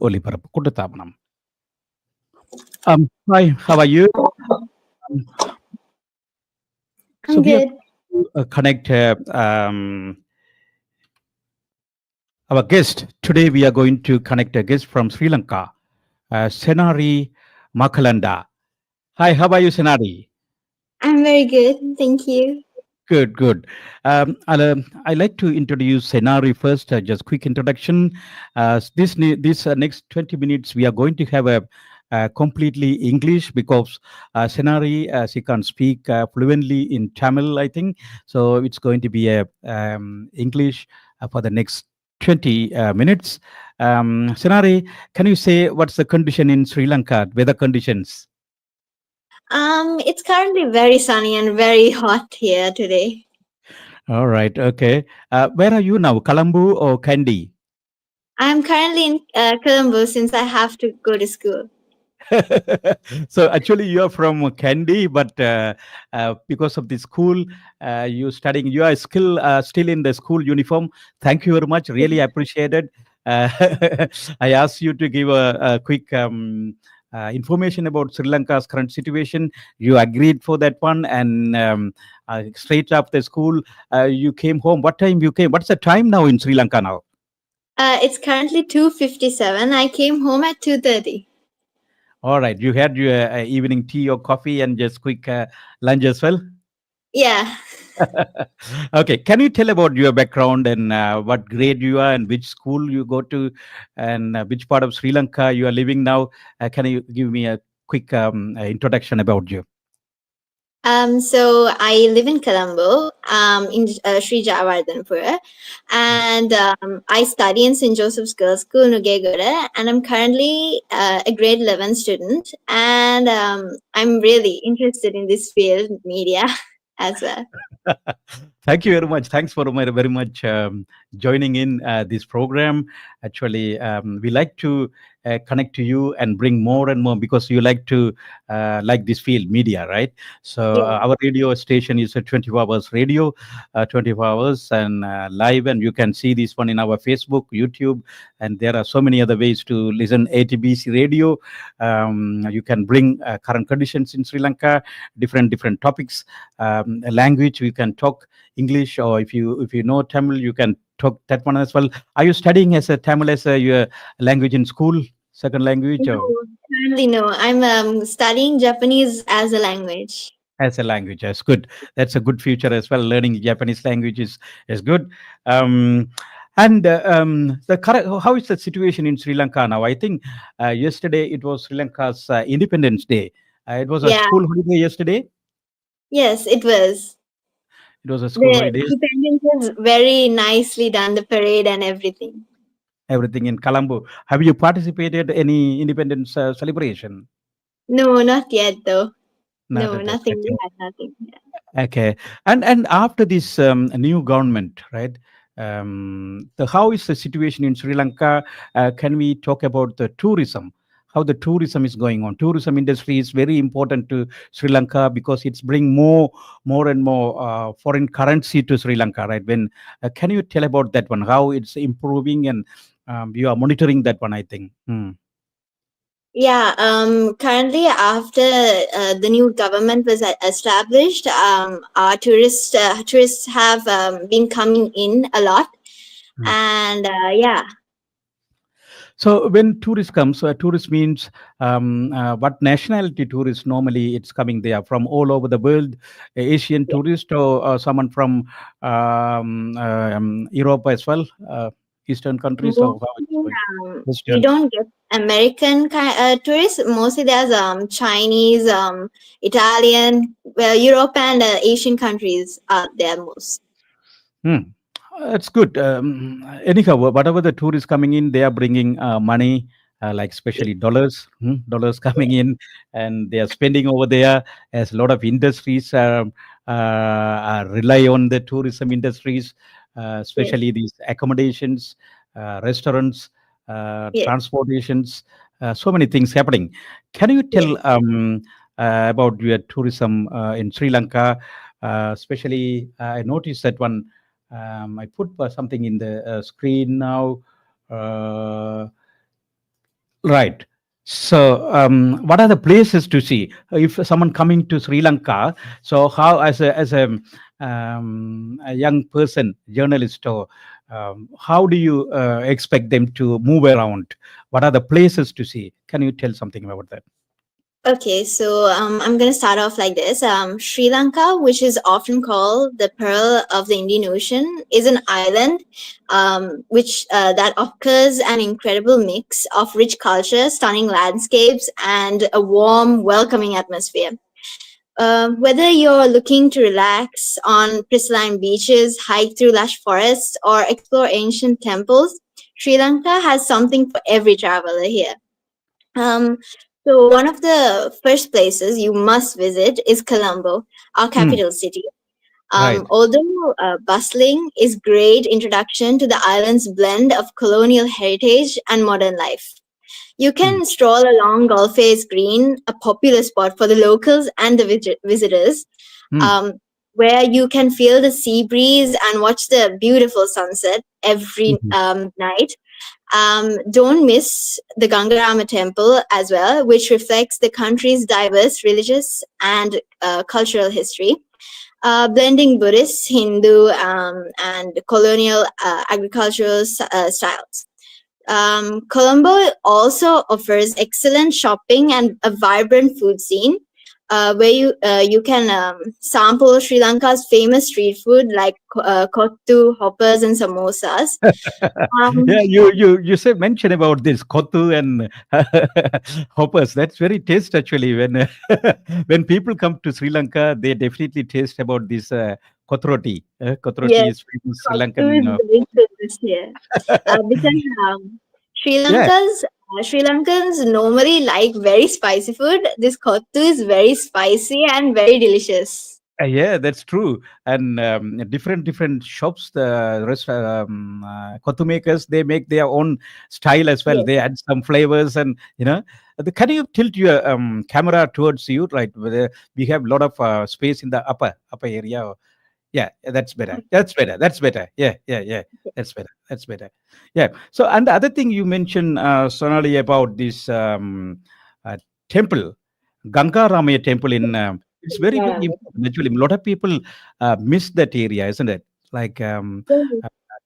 ஒலிபரப்பு கூட்டுத்தாபனம். Hi, how are you? Um, I'm so we are good. going to connect our guest. Today we are going to connect a guest from Sri Lanka, Senari Makalanda. Hi, how are you, Senari? I'm very good. Thank you. Good, good. I like to introduce Senari first. Just quick introduction. This next 20 minutes, we are going to have a completely English because Senari she can speak fluently in Tamil, I think. So it's going to be a English for the next 20 minutes. Senari, can you say what's the condition in Sri Lanka? Weather conditions? It's currently very sunny and very hot here today. All right. Okay. Where are you now? Colombo or Kandy? I'm currently in Colombo since I have to go to school. So actually, you are from Kandy, but because of the school, you studying. You are still in the school uniform. Thank you very much. Really appreciate it. Uh, I asked you to give a quick information about Sri Lanka's current situation. You agreed for that one, and straight after school, you came home. What time you came? What's the time now in Sri Lanka now? It's currently 2:57. I came home at 2:30. All right, you had your evening tea or coffee and just quick lunch as well. Yeah. Okay, can you tell about your background and what grade you are and which school you go to and which part of Sri Lanka you are living now? Can you give me a quick introduction about you? So I live in Colombo, in Sri Javardhanpura, and I study in St. Joseph's Girls' School, Nugegore, and I'm currently a grade 11 student, and I'm really interested in this field, media, as well. Thank you very much. Thanks for very much joining in this program. Actually, we like to connect to you and bring more and more because you like to like this field, media, right? So Yeah. our radio station is a 24 hours radio, 24 hours and live, and you can see this one in our Facebook, YouTube, and there are so many other ways to listen ATBC radio. You can bring current conditions in Sri Lanka, different topics, language. We can talk English, or if you know Tamil, you can talk that one as well. Are you studying as a Tamil as a your language in school, second language, or No, currently no. I'm studying Japanese as a language. as a language? That's good. That's a good future as well. Learning Japanese language is good. Um, and the current, how is the situation in Sri Lanka now? I think yesterday it was Sri Lanka's Independence Day. It was a Yeah. school holiday yesterday. Yes, it was. It was a school The holiday. independence was very nicely done, the parade and everything. Everything in Colombo. Have you participated any independence celebration? No, not yet though. Not No, at that. nothing. We Okay. had nothing. Yeah. Okay. And after this new government, right? The how is the situation in Sri Lanka? Can we talk about the tourism? How the tourism is going on? Tourism industry is very important to Sri Lanka because it's bring more and more foreign currency to Sri Lanka, right? When can you tell about that one? How it's improving and you are monitoring that one, I think. Hmm. Yeah, currently, after the new government was established, our tourists have been coming in a lot, Hmm. and yeah, So when tourist comes, tourist means what nationality tourist normally it's coming there from all over the world, Asian yeah. tourist or someone from Europe as well, Eastern countries or how it's Mostly, going? we Western. don't get American tourists. Mostly, there's Chinese, Italian, well, Europe and Asian countries are there most. Hmm. That's good. Anyhow, whatever the tourists coming in, they are bringing money, like especially dollars, dollars coming in, and they are spending over there. As a lot of industries rely on the tourism industries, Yes, especially these accommodations, restaurants, yes, transportations. So many things happening. Can you yes. tell about your tourism in Sri Lanka? Especially, I noticed that one. I put something in the screen now. Uh, Right. So, what are the places to see if someone coming to Sri Lanka? So, how as a young person, journalist, or how do you expect them to move around? What are the places to see? Can you tell something about that? Okay, so I'm going to start off like this. Sri Lanka, which is often called the Pearl of the Indian Ocean, is an island which that occurs an incredible mix of rich culture, stunning landscapes, and a warm, welcoming atmosphere. Whether you're looking to relax on pristine beaches, hike through lush forests, or explore ancient temples, Sri Lanka has something for every traveler here. Um, so one of the first places you must visit is Colombo, our Hmm. capital city. Right. Although bustling is great introduction to the island's blend of colonial heritage and modern life. You Hmm. can stroll along Galle Face Green, a popular spot for the locals and the visitors, Hmm. um, where you can feel the sea breeze and watch the beautiful sunset every Mhm. night. Don't miss the Gangaramaya Temple as well, which reflects the country's diverse religious and cultural history, blending Buddhist, Hindu, and colonial agricultural styles. Colombo also offers excellent shopping and a vibrant food scene. Where you can sample Sri Lanka's famous street food like kottu, hoppers, and samosas. Yeah, Um, you say mention about this kottu and hoppers. That's very taste actually. When when people come to Sri Lanka, they definitely taste about this kotroti. Yes, Kotroti is famous Sri Kottu Lankan. is very famous here because Sri Yeah, Lanka's Sri Lankans normally like very spicy food. This kottu is very spicy and very delicious. Yeah, that's true. And different shops, the rest kottu makers, they make their own style as well. Yes. They add some flavors, and can you tilt your camera towards you? Right, we have a lot of space in the upper area. Yeah, that's better. That's better. That's better. Yeah, yeah, yeah. That's better. That's better. Yeah. So, and the other thing you mentioned, Sonali, about this temple, Gangaramaya Temple in, it's very, very Yeah. important. Actually, a lot of people miss that area, isn't it? Like uh,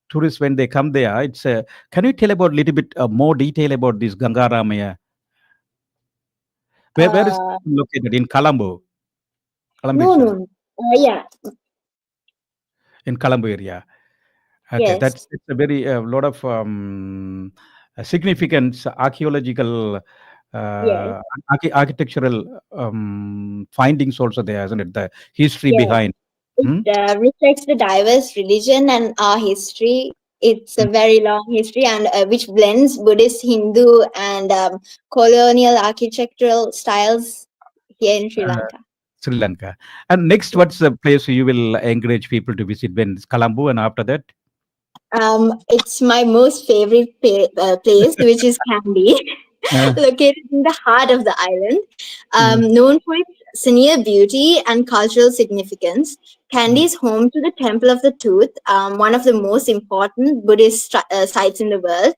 tourists, when they come there, it's. Can you tell about a little bit more detail about this Gangaramaya? Where is it Uh, located? In Colombo, Colombo no, itself, no. Yeah. in Colombo area. Okay, Yes. that's a very lot of significance, archaeological, Yes. uh, architectural findings also there, isn't it? The history Yes. behind. It Hmm? reflects the diverse religion and our history. It's a Mm. very long history and which blends Buddhist, Hindu, and colonial architectural styles here in Sri Uh, Lanka. Sri Lanka. And next, what's the place you will encourage people to visit when it's Colombo, and after that? It's my most favorite place, which is Kandy, Uh, located in the heart of the island. mm, Known for its scenic beauty and cultural significance, Kandy mm, is home to the Temple of the Tooth, one of the most important Buddhist sites in the world.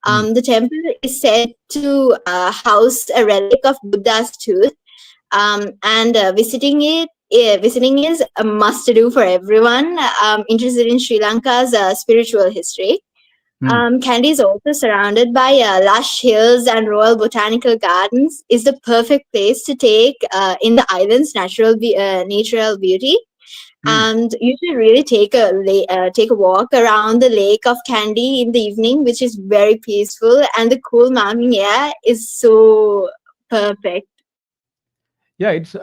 mm. The temple is said to house a relic of Buddha's tooth, and visiting is a must do for everyone interested in Sri Lanka's spiritual history. Mm. Kandy is also surrounded by lush hills and royal botanical gardens. Is the perfect place to take in the island's natural beauty. Mm. And you should really take a walk around the lake of Kandy in the evening, which is very peaceful, and the cool morning air is so perfect. Yeah, it's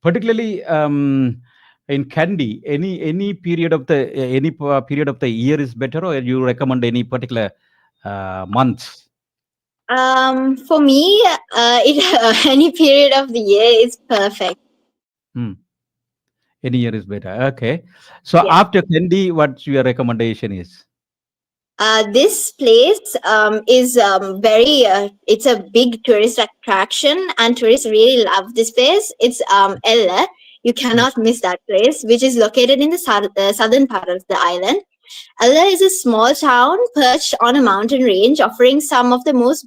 particularly in Kandy. Any period of the period of the year is better, or you recommend any particular months? For me, any period of the year is perfect. Hmm. Any year is better. Okay. So Yeah. after Kandy, what your recommendation is? This place is very. It's a big tourist attraction, and tourists really love this place. It's Ella. You Mm, cannot miss that place, which is located in the southern part of the island. Ella is a small town perched on a mountain range, offering some of the most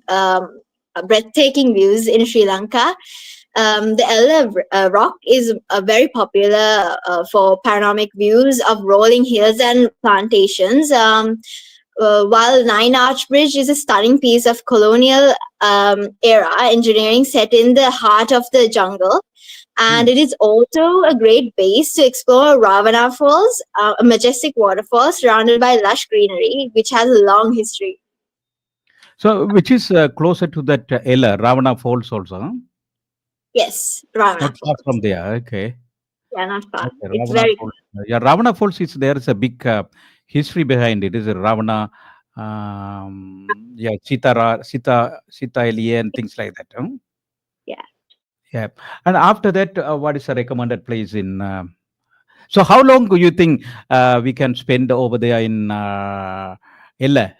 breathtaking views in Sri Lanka. The Ella Rock is very popular for panoramic views of rolling hills and plantations. While Nine Arch Bridge is a stunning piece of colonial era engineering set in the heart of the jungle. And Hmm. it is also a great base to explore Ravana Falls, a majestic waterfall surrounded by lush greenery, which has a long history. So, which is closer to that Ella, Ravana Falls also, huh? Yes, Ravana Not far from Falls. there. Okay. Yeah, not far. Okay, It's Ravana very Falls. Yeah, Ravana Falls is there is a big history behind it. Is a Ravana, yeah, Sita Elia and things like that. Huh? yeah. Yeah. And after that, what is a recommended place in? So, how long do you think we can spend over there in Ella?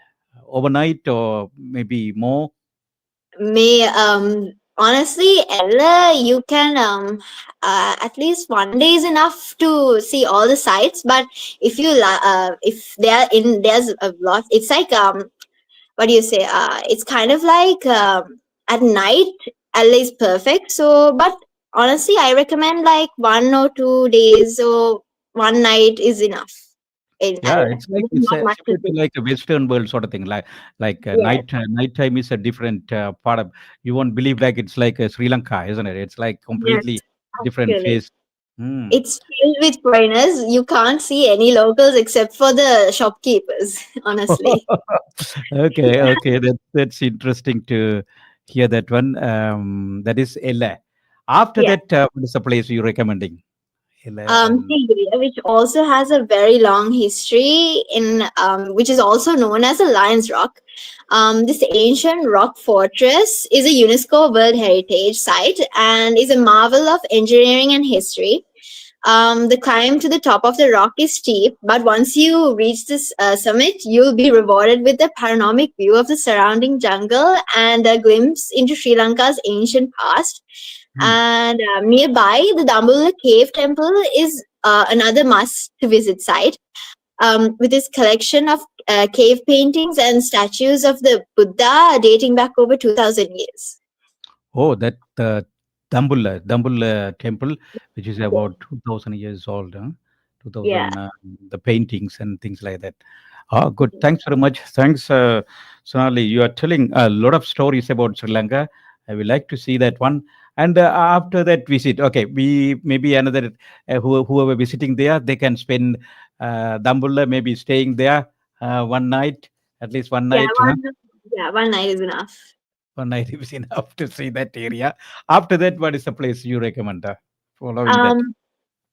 Overnight or maybe more? May honestly, Ella, you can at least one day is enough to see all the sites. But if there's a lot, it's like what do you say? It's kind of like at night, LA is perfect. So, but honestly, I recommend like 1 or 2 days or one night is enough in Yeah, LA. it's like There's it's not much to similar to see. like a Western world sort of thing. Like Yes, nighttime is a different part of. You won't believe like it's like Sri Lanka, isn't it? It's like yes, completely different actually. face. Hmm. It's filled with foreigners. You can't see any locals except for the shopkeepers, honestly. Okay, okay, that's interesting to hear that one. That is Ella. After Yeah. that, what is the place you recommending? Ella and Tigray, which also has a very long history in, which is also known as the Lion's Rock. This ancient rock fortress is a UNESCO World Heritage Site and is a marvel of engineering and history. The climb to the top of the rock is steep, but once you reach this summit, you'll be rewarded with a panoramic view of the surrounding jungle and a glimpse into Sri Lanka's ancient past. hmm. And nearby, the Dambulla Cave Temple is another must to visit site with its collection of cave paintings and statues of the Buddha dating back over 2000 years. Oh, that Dambulla temple, which is about 2000 years old, huh? Yeah. 2000, the paintings and things like that. Ah, good. Thanks very much. Thanks, Sonali. You are telling a lot of stories about Sri Lanka. I would like to see that one. And after that visit, okay, we maybe another whoever visiting there, they can spend Dambulla, maybe staying there one night, at least one Yeah, night. Huh? one night is enough. One night is enough to see that area. After that, what is the place you recommend following that?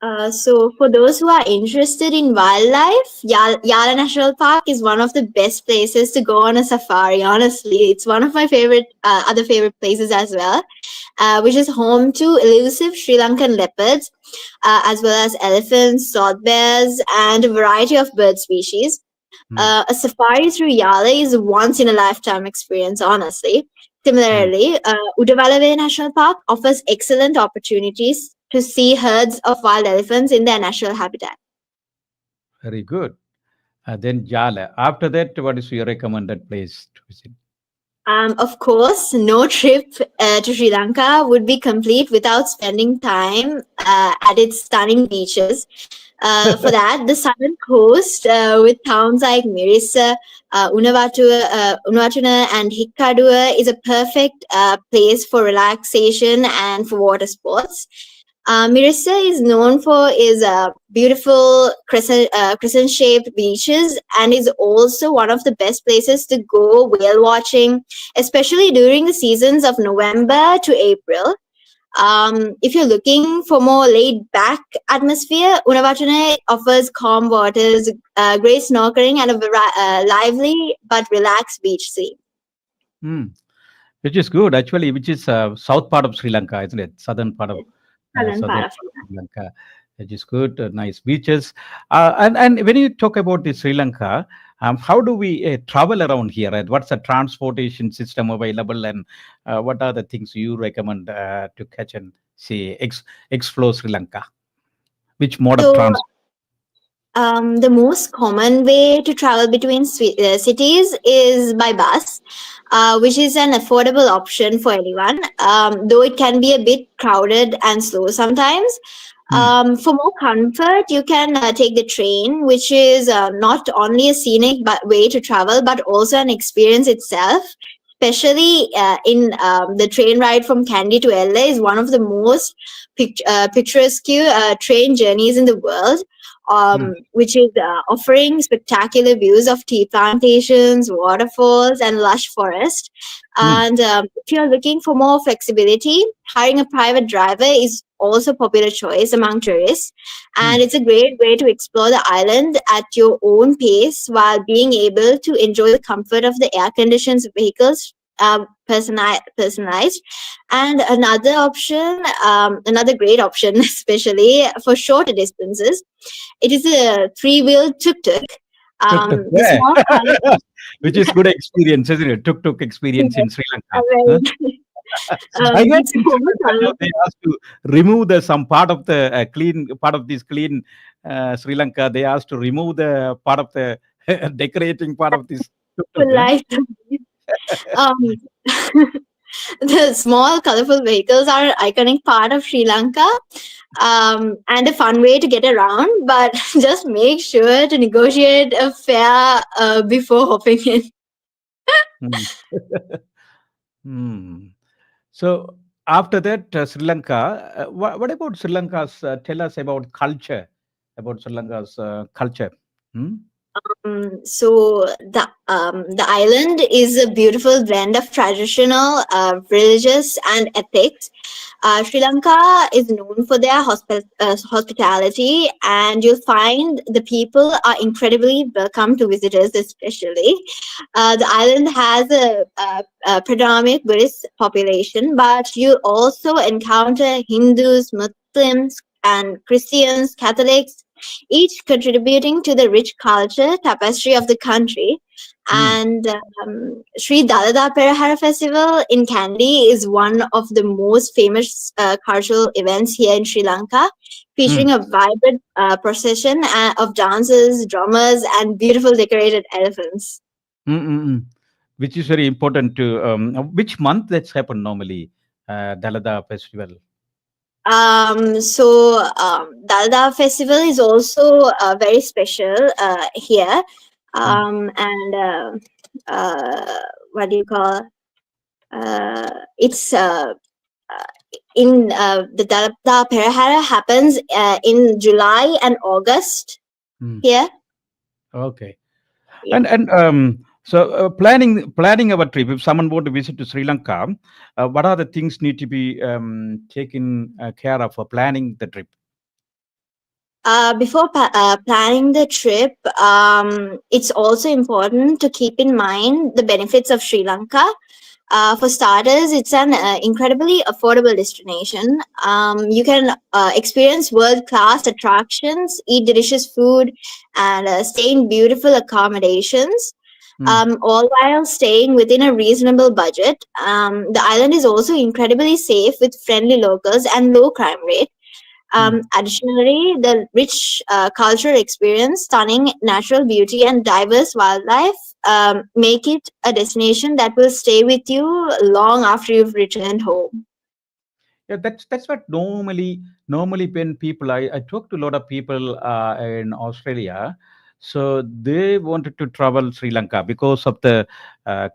Um, so for those who are interested in wildlife, Yala National Park is one of the best places to go on a safari. Honestly, it's one of my favorite other favorite places as well, which is home to elusive Sri Lankan leopards, as well as elephants, sloth bears, and a variety of bird species. Hmm, A safari through Yala is a once in a lifetime experience, honestly. hmm, Similarly, Udawalawe National Park offers excellent opportunities to see herds of wild elephants in their natural habitat. very good. Then Jala. After that, what is your recommended place to visit? Of course, no trip to Sri Lanka would be complete without spending time at its stunning beaches. For that, the southern coast, with towns like Mirissa, Unawatuna, and Hikkadua, is a perfect place for relaxation and for water sports. Mirissa is known for its beautiful crescent-shaped beaches and is also one of the best places to go whale watching, especially during the seasons of November to April. If you're looking for more laid-back atmosphere, Unawatuna offers calm waters, great snorkeling, and a lively but relaxed beach scene. Hmm, which is good actually. Which is south part of Sri Lanka, isn't it? Southern part of Southern southern part of part of Sri Lanka, which is good. Nice beaches. And when you talk about the Sri Lanka, how do we travel around here? Right? What's the transportation system available, and what are the things you recommend to catch and see explore Sri Lanka? Which mode of So transport? The most common way to travel between cities is by bus, which is an affordable option for anyone, though it can be a bit crowded and slow sometimes. Hmm. For more comfort, you can take the train, which is not only a scenic way to travel, but also an experience itself. Especially in the train ride from Kandy to LA is one of the most picturesque train journeys in the world, Hmm. which is offering spectacular views of tea plantations, waterfalls, and lush forest. Hmm. And if you're looking for more flexibility, hiring a private driver is also a popular choice among tourists. Hmm. And it's a great way to explore the island at your own pace while being able to enjoy the comfort of the air conditioned vehicles. Personalized. And another option, another great option, especially for shorter distances, it is a three-wheel tuk-tuk. Tuk tuk. The Yeah. small color. Which is good experience, isn't it? Tuk tuk experience Yes, in Sri a Lanka. Huh? very, I heard the in small Sri Lanka now color. they asked to remove the some part of the clean part of this clean Sri Lanka. They asked to remove the part of the decorating part of this tuk tuk. Huh? Light. Um, the small, colorful vehicles are an iconic part of Sri Lanka, and a fun way to get around. But just make sure to negotiate a fare before hopping in. Hmm. Hmm. So after that, Sri Lanka. What about Sri Lanka's? Tell us about culture. About Sri Lanka's culture. Hmm? So the island is a beautiful blend of traditional, religious, and ethics. Sri Lanka is known for their hospitality, and you'll find the people are incredibly welcome to visitors, especially. The island has a predominant Buddhist population, but you also encounter Hindus, Muslims, and Christians, Catholics, each contributing to the rich culture tapestry of the country. Hmm. And Sri Dalada Perahara Festival in Kandy is one of the most famous cultural events here in Sri Lanka, Hmm. featuring a vibrant procession of dancers, drummers, and beautiful decorated elephants. Mm, mm, mm. Which is very important to which month that's happened normally, Dalada festival. Dalda Festival is also very special here, Mm, and what do you call? It's in the Dalda Perahara happens in July and August mm. here. Okay. Yeah. And so planning our trip. If someone want to visit to Sri Lanka, what are the things need to be taken care of for planning the trip? Before planning the trip, it's also important to keep in mind the benefits of Sri Lanka. For starters, it's an incredibly affordable destination. You can experience world class attractions, eat delicious food, and stay in beautiful accommodations, Mm, all while staying within a reasonable budget. The island is also incredibly safe with friendly locals and low crime rate. mm. Additionally, the rich cultural experience, stunning natural beauty, and diverse wildlife make it a destination that will stay with you long after you've returned home. Yeah, that's what normally when people I talk to a lot of people in Australia, so they wanted to travel Sri Lanka because of the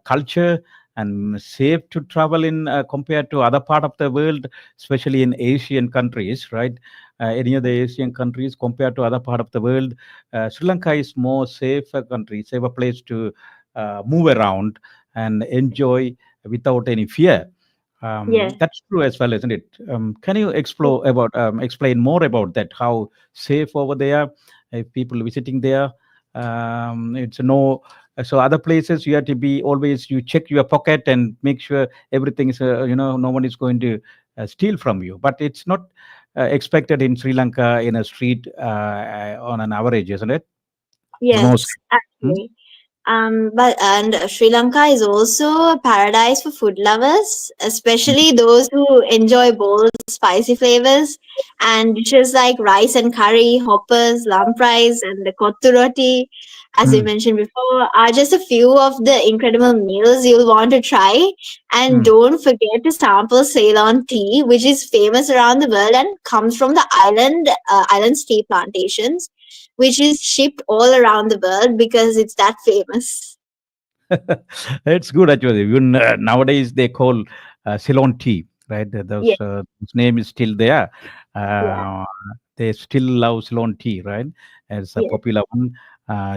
culture and safe to travel in compared to other part of the world, especially in Asian countries, right? Any of the Asian countries compared to other part of the world, Sri Lanka is more safer country, safer place to move around and enjoy without any fear. Yeah. That's true as well, isn't it? Can you explore about explain more about that? How safe over there? If people visiting there, it's no. So other places you have to be always you check your pocket and make sure everything is no one is going to steal from you. But it's not expected in Sri Lanka in a street on an average, isn't it? It's more Yes, safe. Hmm? actually. But and Sri Lanka is also a paradise for food lovers, especially those who enjoy bold, spicy flavors and dishes like rice and curry, hoppers, lampreis, and the kottu roti, as we Mm, mentioned before, are just a few of the incredible meals you'll want to try. And mm. don't forget to sample Ceylon tea, which is famous around the world and comes from the island's tea plantations, which is shipped all around the world because it's that famous. It's good actually. Even nowadays they call Ceylon tea, right? Yes, Those name is still there. yeah, Uh, they still love Ceylon tea, right? As a yes, popular one.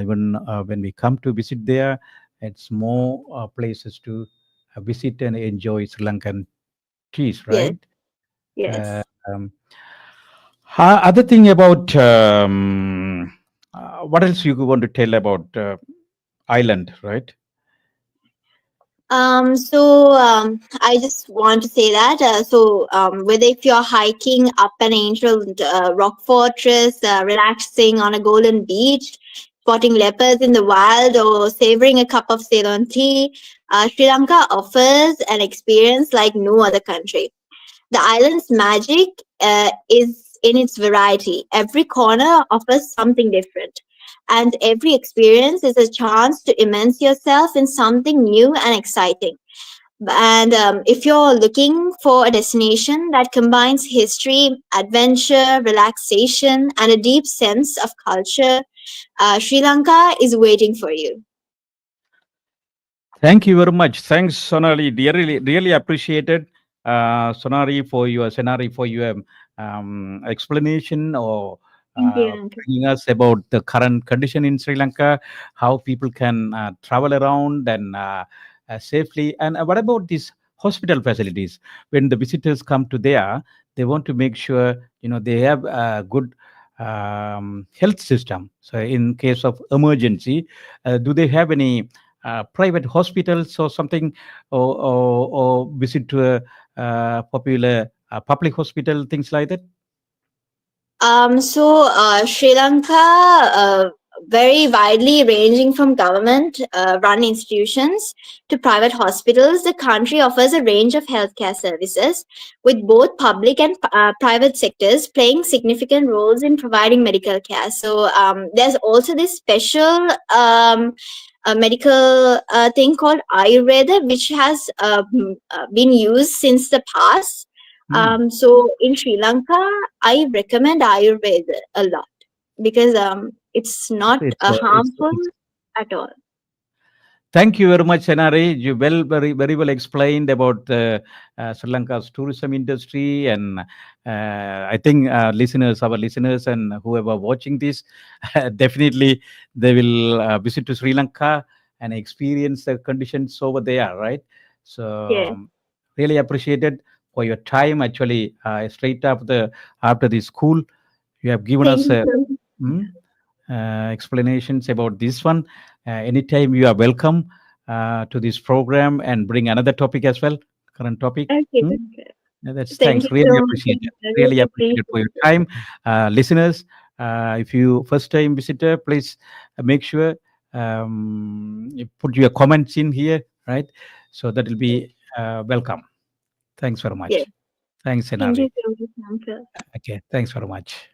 Even when we come to visit there, it's more places to visit and enjoy Sri Lankan teas, yes, right? Uh, yes. um, other thing about what else you want to tell about island, right? I just want to say that whether if you're hiking up an ancient rock fortress, relaxing on a golden beach, spotting leopards in the wild, or savoring a cup of Ceylon tea, Sri Lanka offers an experience like no other country. The island's magic is in its variety. Every corner offers something different, and every experience is a chance to immerse yourself in something new and exciting. And if you're looking for a destination that combines history, adventure, relaxation, and a deep sense of culture, Sri Lanka is waiting for you. Thank you very much. Thanks, Sonali. Really appreciated, Sonali, for your Senari, for your explanation or Thank you, Uncle. bringing us about the current condition in Sri Lanka, how people can travel around and safely. And what about these hospital facilities? When the visitors come to there, they want to make sure they have a good health system. So, in case of emergency, do they have any? Private hospitals or something, or visit to a popular public hospital, things like that. Sri Lanka, very widely ranging from government run institutions to private hospitals, the country offers a range of healthcare services, with both public and private sectors playing significant roles in providing medical care. There's also this special medical thing called Ayurveda, which has been used since the past. Hmm. In Sri Lanka, I recommend Ayurveda a lot because it's not harmful It's at all. Thank you very much, Senari. You very well explained about Sri Lanka's tourism industry, and I think our listeners, and whoever watching this, definitely they will visit to Sri Lanka and experience the conditions over there, right? So, Yes. really appreciated for your time. Actually, straight after the school, you have given Thank us you so much. mm, explanations about this one. Anytime you are welcome to this program and bring another topic as well, current topic. Okay, Hmm? that's good. Yeah, that's Thank thanks. you so Really much. appreciated. I Really really appreciated appreciate for your it. time, listeners. If you first time visitor, please make sure you put your comments in here, right? So that will be welcome. Thanks very Yes. much. Thanks, Thank you Senari. so much, Uncle. Okay, thanks very much.